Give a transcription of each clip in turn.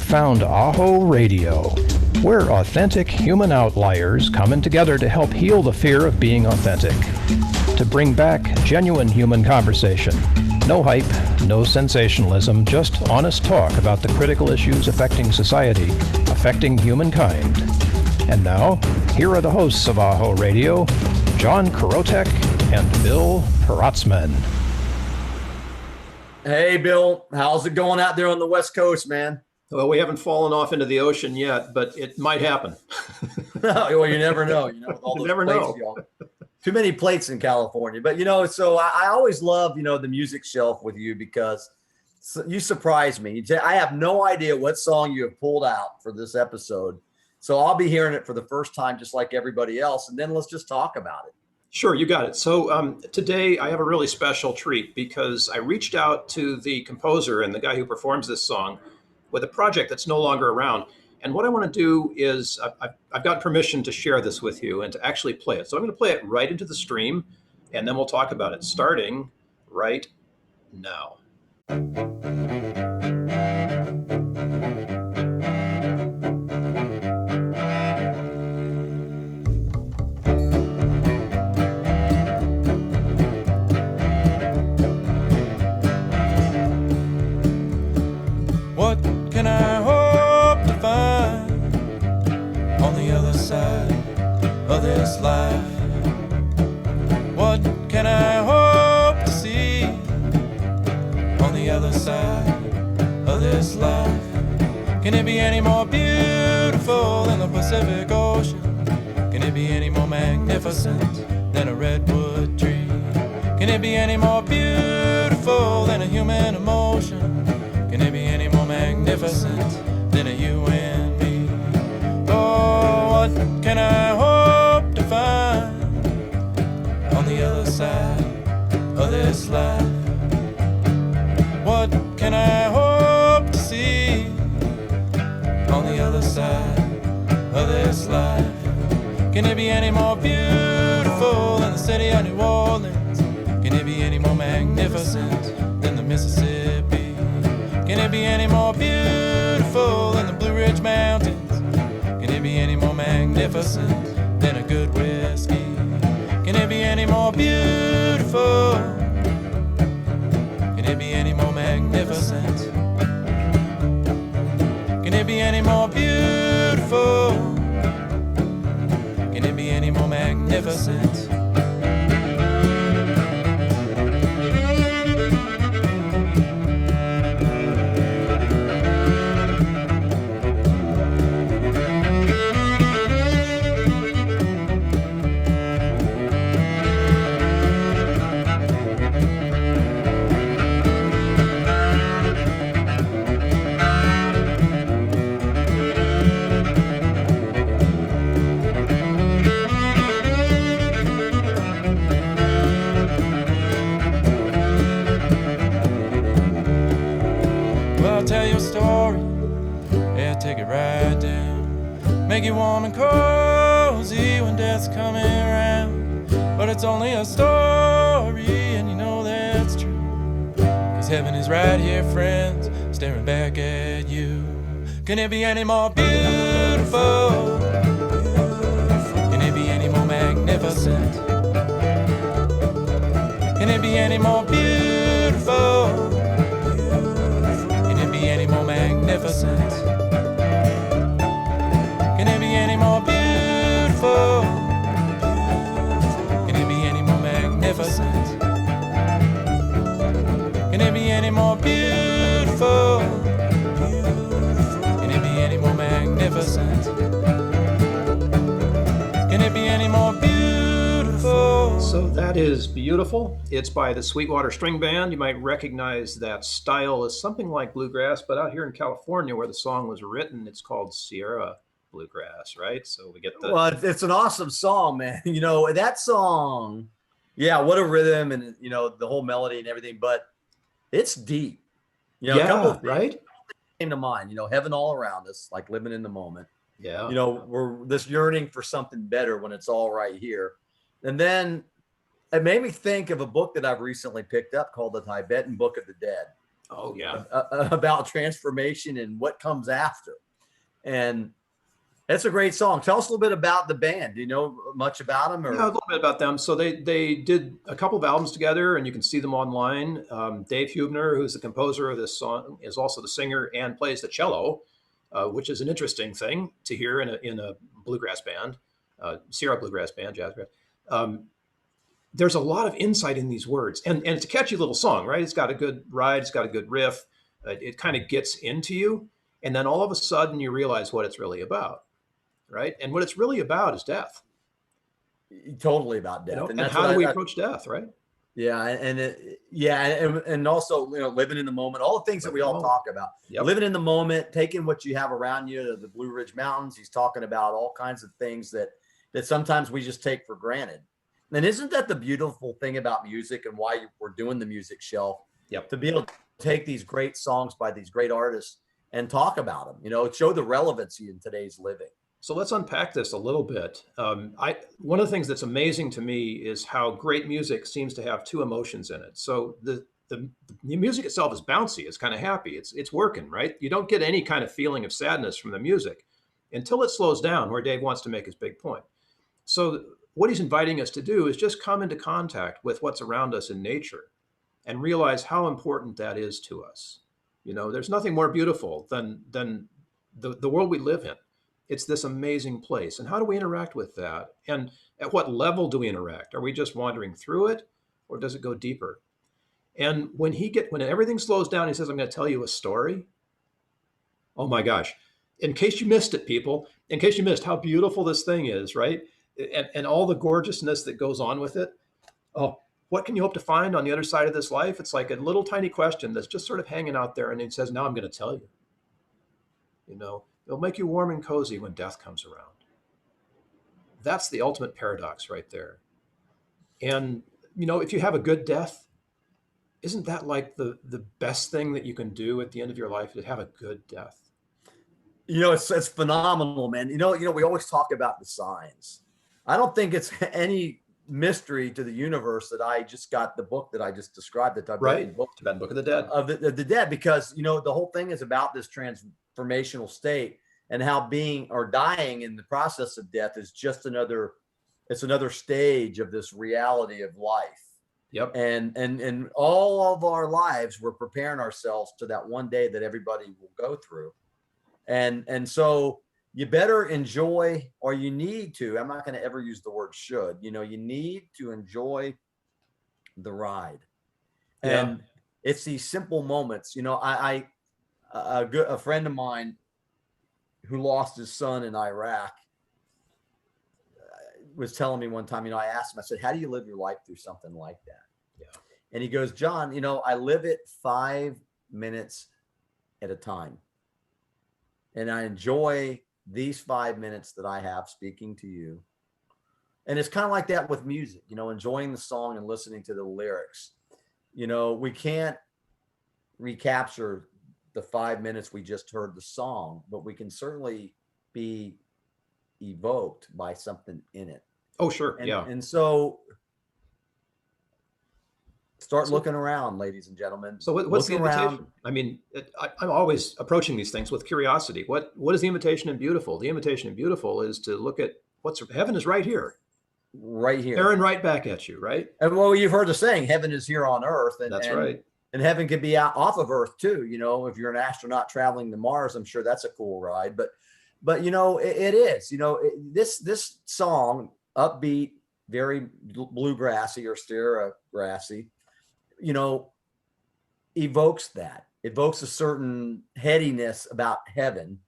found AHO Radio. We're authentic human outliers coming together to help heal the fear of being authentic. To bring back genuine human conversation. No hype, no sensationalism, just honest talk about the critical issues affecting society, affecting humankind. And now, here are the hosts of AHO Radio, John Krotec and Bill Protzmann. Hey, Bill, how's it going out there on the West Coast, man? Well, we haven't fallen off into the ocean yet, but it might happen. Well, you never know. You know, with all those never plates, know. Too many plates in California. But, so I always love, the music shelf with you because you surprise me. I have no idea what song you have pulled out for this episode. So I'll be hearing it for the first time, just like everybody else. And then let's just talk about it. Sure, you got it. So today I have a really special treat because I reached out to the composer and the guy who performs this song with a project that's no longer around. And what I want to do is I've got permission to share this with you and to actually play it. So I'm going to play it right into the stream, and then we'll talk about it starting right now. What can I hope to find on the other side of this life? What can I hope to see on the other side of this life? Can it be any more beautiful than the Pacific Ocean? Can it be any more magnificent than a redwood tree? Can it be any more beautiful than a human emotion? Can it be any more magnificent than a you and me? Oh, what can I hope to find on the other side of this life? What can I hope to see on the other side of this life? Can it be any more beautiful than the city of New Orleans? Can it be any more magnificent than the Mississippi? Can it be any more beautiful than the Blue Ridge Mountains? Can it be any more magnificent than a good whiskey? Can it be any more beautiful? Can it be any more magnificent? Can it be any more beautiful? Can it be any more magnificent? Take it right down, make you warm and cozy when death's coming around. But it's only a story, and you know that's true, 'cause heaven is right here, friends, staring back at you. Can it be any more beautiful? Can it be any more magnificent? Can it be any more beautiful? Can it be any more magnificent? Can it be any more beautiful? Can it be any more magnificent? Can it be any more beautiful? Can it be any more magnificent? Can it be any more beautiful? So that is Beautiful. It's by the Sweetwater String Band. You might recognize that style as something like bluegrass, but out here in California where the song was written, it's called Sierra Bluegrass, right? So we get the... Well, it's an awesome song, man. That song, yeah, what a rhythm and, the whole melody and everything, but it's deep. A couple of things, right? Came to mind, heaven all around us, like living in the moment. Yeah. We're this yearning for something better when it's all right here. And then it made me think of a book that I've recently picked up called The Tibetan Book of the Dead. Oh yeah. About transformation and what comes after. And it's a great song. Tell us a little bit about the band. Do you know much about them? Or? Yeah, a little bit about them. So they did a couple of albums together, and you can see them online. Dave Huebner, who's the composer of this song, is also the singer and plays the cello, which is an interesting thing to hear in a bluegrass band, Sierra bluegrass band, jazz band. There's a lot of insight in these words, and it's a catchy little song, right? It's got a good ride, it's got a good riff. It kind of gets into you, and then all of a sudden you realize what it's really about, right? And what it's really about is death. Totally about death. You know? And And how do we approach death, right? Yeah, and also living in the moment, all the things that we all talk about. Yep. Living in the moment, taking what you have around you to the Blue Ridge Mountains. He's talking about all kinds of things that sometimes we just take for granted. And isn't that the beautiful thing about music and why we're doing the music shelf? Yep. To be able to take these great songs by these great artists and talk about them, show the relevancy in today's living. So let's unpack this a little bit. One of the things that's amazing to me is how great music seems to have two emotions in it. So the music itself is bouncy. It's kind of happy. It's working, right? You don't get any kind of feeling of sadness from the music until it slows down, where Dave wants to make his big point. So what he's inviting us to do is just come into contact with what's around us in nature and realize how important that is to us. There's nothing more beautiful than the world we live in. It's this amazing place. And how do we interact with that? And at what level do we interact? Are we just wandering through it, or does it go deeper? And when everything slows down, he says, I'm going to tell you a story. Oh my gosh. In case you missed it, people, in case you missed how beautiful this thing is, right? And all the gorgeousness that goes on with it. Oh, what can you hope to find on the other side of this life? It's like a little tiny question that's just sort of hanging out there. And he says, now I'm going to tell you. It'll make you warm and cozy when death comes around. That's the ultimate paradox right there. And, if you have a good death, isn't that like the best thing that you can do at the end of your life, to have a good death? It's phenomenal, man. We always talk about the signs. I don't think it's any mystery to the universe that I just got the book that I just described, the Tibetan book, Tibetan Book of the Dead, of the dead, because the whole thing is about this transformational state, and how being or dying in the process of death is just another stage of this reality of life. Yep. And all of our lives, we're preparing ourselves to that one day that everybody will go through. And so you better enjoy, or you need to, I'm not going to ever use the word should, you need to enjoy the ride. Yeah. And it's these simple moments. A friend of mine who lost his son in Iraq was telling me one time, I asked him, I said, how do you live your life through something like that? Yeah. And he goes, John, I live it 5 minutes at a time. And I enjoy these 5 minutes that I have speaking to you. And it's kind of like that with music, enjoying the song and listening to the lyrics. We can't recapture the 5 minutes we just heard the song, but we can certainly be evoked by something in it. Oh, sure. And so start looking around, ladies and gentlemen. So what's the invitation? I mean, I'm always approaching these things with curiosity. What is the invitation in beautiful? The invitation in beautiful is to look at heaven is right here. Right here. Staring right back at you, right? And you've heard the saying, heaven is here on earth. And that's right. And heaven could be out off of earth too. If you're an astronaut traveling to Mars, I'm sure that's a cool ride. But it is. This song, upbeat, very bluegrassy or Sierra grassy, evokes a certain headiness about heaven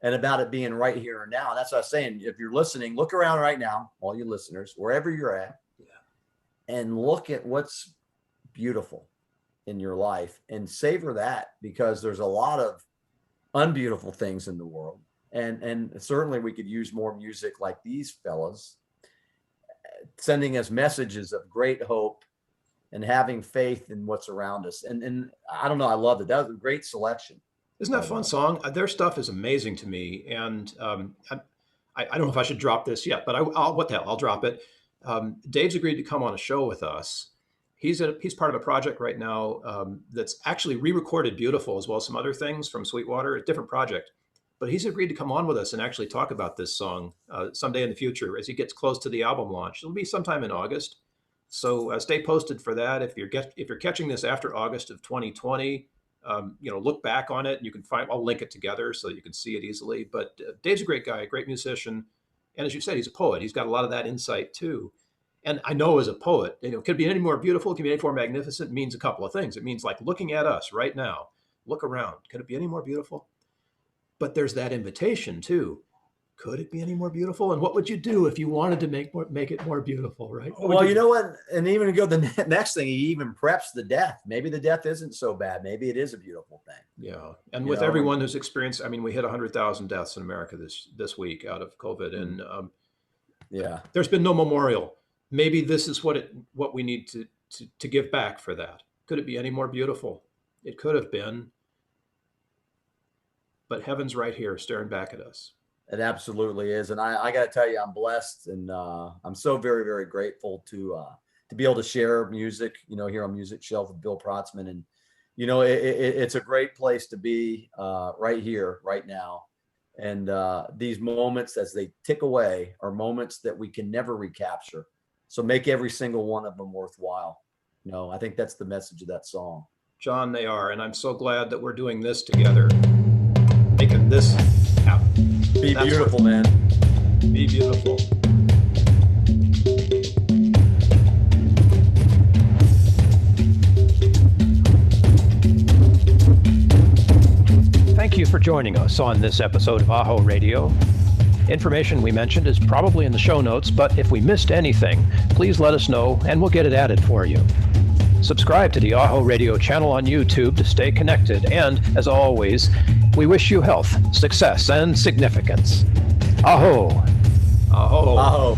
and about it being right here and now. And that's what I was saying. If you're listening, look around right now, all you listeners, wherever you're at, and look at what's beautiful in your life and savor that, because there's a lot of unbeautiful things in the world. And certainly we could use more music like these fellas, sending us messages of great hope and having faith in what's around us. And I don't know, I loved it. That was a great selection. Isn't that a fun song? Their stuff is amazing to me. And I don't know if I should drop this yet, but what the hell, I'll drop it. Dave's agreed to come on a show with us. He's part of a project right now that's actually re-recorded Beautiful as well as some other things from Sweetwater, a different project. But he's agreed to come on with us and actually talk about this song someday in the future as he gets close to the album launch. It'll be sometime in August. So stay posted for that. If you're catching this after August of 2020, look back on it and you can I'll link it together so you can see it easily. But Dave's a great guy, a great musician. And as you said, he's a poet. He's got a lot of that insight too. And I know as a poet, could it be any more beautiful? Can it be any more magnificent? It means a couple of things. It means like looking at us right now, look around. Could it be any more beautiful? But there's that invitation too. Could it be any more beautiful? And what would you do if you wanted to make it more beautiful, right? Well, you know what? And even to go the next thing, he even preps the death. Maybe the death isn't so bad. Maybe it is a beautiful thing. Yeah. And with everyone who's experienced, we hit 100,000 deaths in America this week out of COVID. And there's been no memorial. Maybe this is what we need to give back for that. Could it be any more beautiful? It could have been. But heaven's right here staring back at us. It absolutely is. And I got to tell you, I'm blessed and I'm so very, very grateful to be able to share music, here on Music Shelf with Bill Protzmann. And, it's a great place to be right here, right now. And these moments as they tick away are moments that we can never recapture. So make every single one of them worthwhile. I think that's the message of that song. John, they are. And I'm so glad that we're doing this together, making this happen. Be beautiful, man. Be beautiful. Thank you for joining us on this episode of AHO Radio. Information we mentioned is probably in the show notes, but if we missed anything, please let us know and we'll get it added for you. Subscribe to the AHO Radio channel on YouTube to stay connected, and, as always, we wish you health, success, and significance. AHO! AHO! AHO!